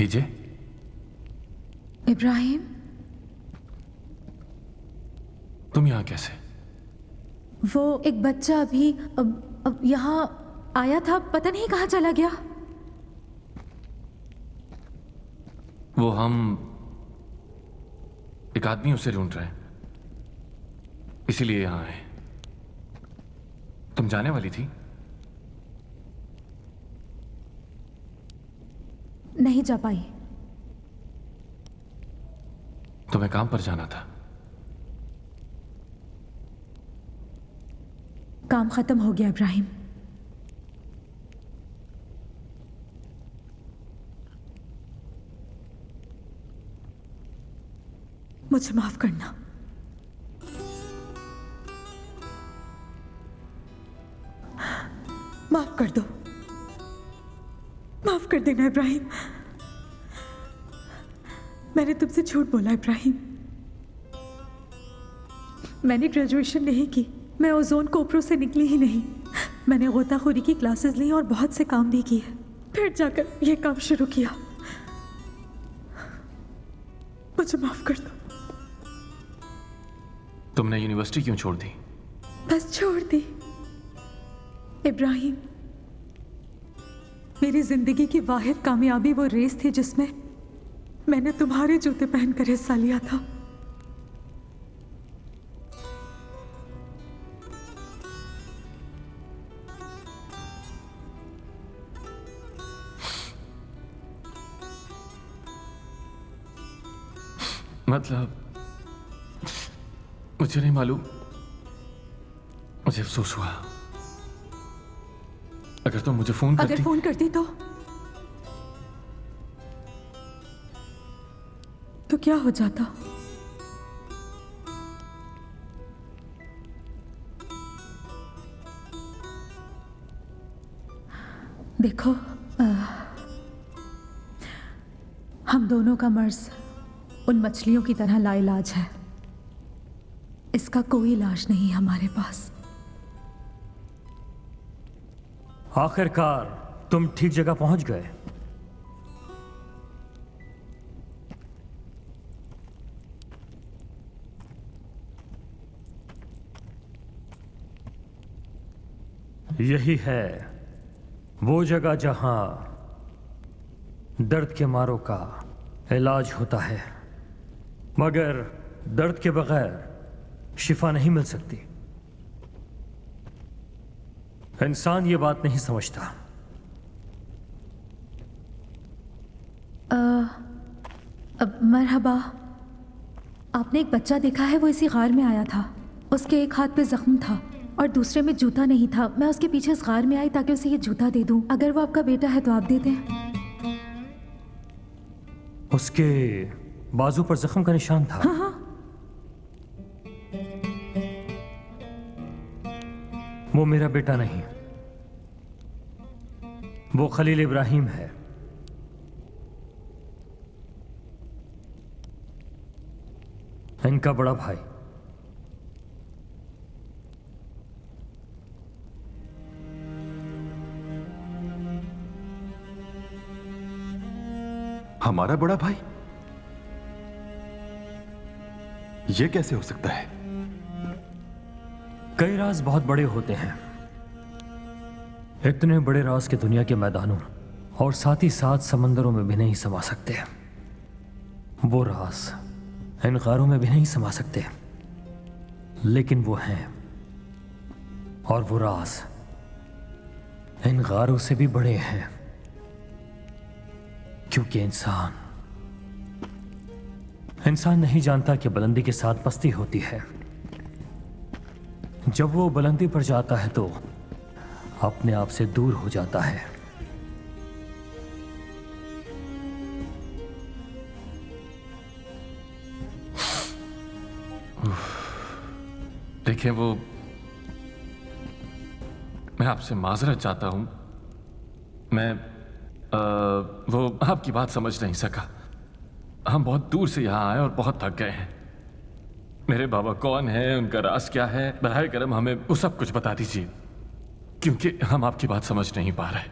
कीजिए। इब्राहिम, तुम यहां कैसे? वो एक बच्चा अभी अब यहाँ आया था, पता नहीं कहाँ चला गया। वो हम एक आदमी उसे ढूंढ रहे हैं, इसीलिए यहां आए। तुम जाने वाली थी? नहीं जा पाई। तुम्हें काम पर जाना था। काम खत्म हो गया इब्राहिम। मुझे माफ करना। माफ कर दो, माफ कर देना इब्राहिम। मैंने तुमसे झूठ बोला इब्राहिम। मैंने ग्रेजुएशन नहीं की, मैं ओजोन कोपरो से निकली ही नहीं। मैंने गोताखोरी की क्लासेस ली और बहुत से काम भी किए, फिर जाकर यह काम शुरू किया। मुझे माफ कर दो। तुमने यूनिवर्सिटी क्यों छोड़ दी? बस छोड़ दी इब्राहिम। मेरी जिंदगी की वाहिद कामयाबी वो रेस थी जिसमें मैंने तुम्हारे जूते पहनकर हिस्सा लिया था। मतलब मुझे नहीं मालूम, मुझे अफसोस हुआ। अगर तुम मुझे फोन करती। अगर फोन करती तो क्या हो जाता? देखो, हम दोनों का मर्ज उन मछलियों की तरह लाइलाज है। इसका कोई इलाज नहीं हमारे पास। आखिरकार तुम ठीक जगह पहुंच गए। यही है वो जगह जहां दर्द के मारों का इलाज होता है, मगर दर्द के बगैर शिफा नहीं मिल सकती। इंसान ये बात नहीं समझता। अब मरहबा, आपने एक बच्चा देखा है? वो इसी गार में आया था। उसके एक हाथ पे जख्म था और दूसरे में जूता नहीं था। मैं उसके पीछे इस गार में आई ताकि उसे ये जूता दे दूं। अगर वो आपका बेटा है तो आप दे दें। उसके बाजू पर जख्म का निशान था। हाँ हाँ। वो मेरा बेटा नहीं, वो खलील इब्राहिम है। इनका बड़ा भाई। हमारा बड़ा भाई? यह कैसे हो सकता है? कई राज बहुत बड़े होते हैं। इतने बड़े राज के दुनिया के मैदानों और साथ ही साथ समंदरों में भी नहीं समा सकते। वो राज इन गारों में भी नहीं समा सकते, लेकिन वो हैं। और वो राज इन गारों से भी बड़े हैं, क्योंकि इंसान नहीं जानता कि बुलंदी के साथ पस्ती होती है। जब वो बुलंदी पर जाता है तो अपने आप से दूर हो जाता है। देखिए, मैं आपसे माजरत चाहता हूं। मैं वो आपकी बात समझ नहीं सका। हम बहुत दूर से यहां आए और बहुत थक गए हैं। मेरे बाबा कौन है, उनका राज क्या है, बराए करम हमें वो सब कुछ बता दीजिए, क्योंकि हम आपकी बात समझ नहीं पा रहे।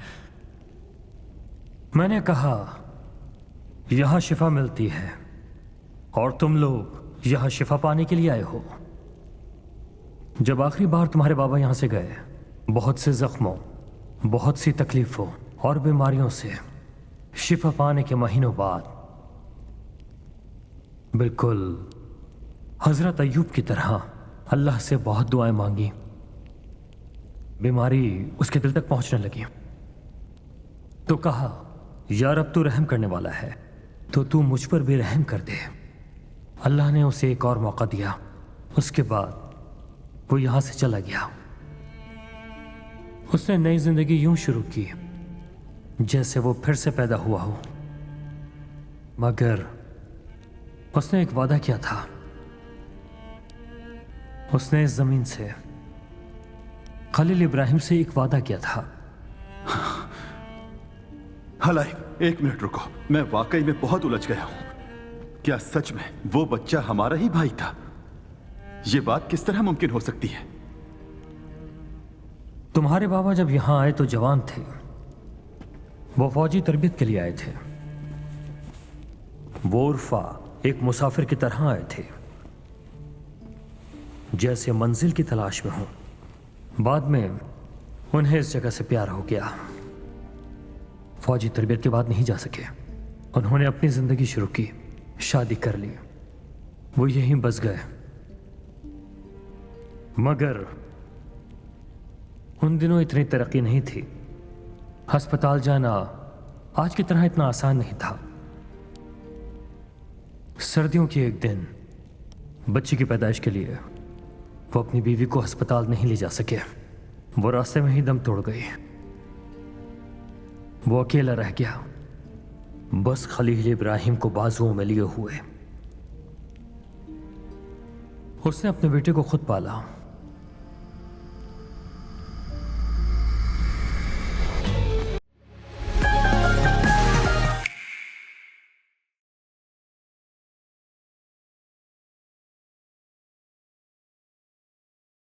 मैंने कहा यहां शिफा मिलती है और तुम लोग यहां शिफा पाने के लिए आए हो। जब आखिरी बार तुम्हारे बाबा यहां से गए, बहुत से जख्मों, बहुत सी तकलीफों और बीमारियों से शिफा पाने के महीनों बाद, बिल्कुल हजरत अय्यूब की तरह अल्लाह से बहुत दुआएं मांगी, बीमारी उसके दिल तक पहुंचने लगी। तो कहा, यार अब तू रहम करने वाला है तो तू मुझ पर भी रहम कर दे। अल्लाह ने उसे एक और मौका दिया। उसके बाद वो यहां से चला गया। उसने नई जिंदगी यूं शुरू की जैसे वो फिर से पैदा हुआ हो, मगर उसने एक वादा किया था। उसने इस जमीन से खलील इब्राहिम से एक वादा किया था। हलाइब, एक मिनट रुको, मैं वाकई में बहुत उलझ गया हूं। क्या सच में वो बच्चा हमारा ही भाई था? ये बात किस तरह मुमकिन हो सकती है? तुम्हारे बाबा जब यहां आए तो जवान थे। वो फौजी तरबियत के लिए आए थे। वो उर्फा एक मुसाफिर की तरह आए थे, जैसे मंजिल की तलाश में हो। बाद में उन्हें इस जगह से प्यार हो गया। फौजी तरबियत के बाद नहीं जा सके। उन्होंने अपनी जिंदगी शुरू की, शादी कर ली, वो यहीं बस गए। मगर उन दिनों इतनी तरक्की नहीं थी। अस्पताल जाना आज की तरह इतना आसान नहीं था। सर्दियों के एक दिन बच्ची की पैदाइश के लिए वो अपनी बीवी को अस्पताल नहीं ले जा सके। वो रास्ते में ही दम तोड़ गई। वो अकेला रह गया, बस खलील इब्राहिम को बाजुओं में लिए हुए। उसने अपने बेटे को खुद पाला।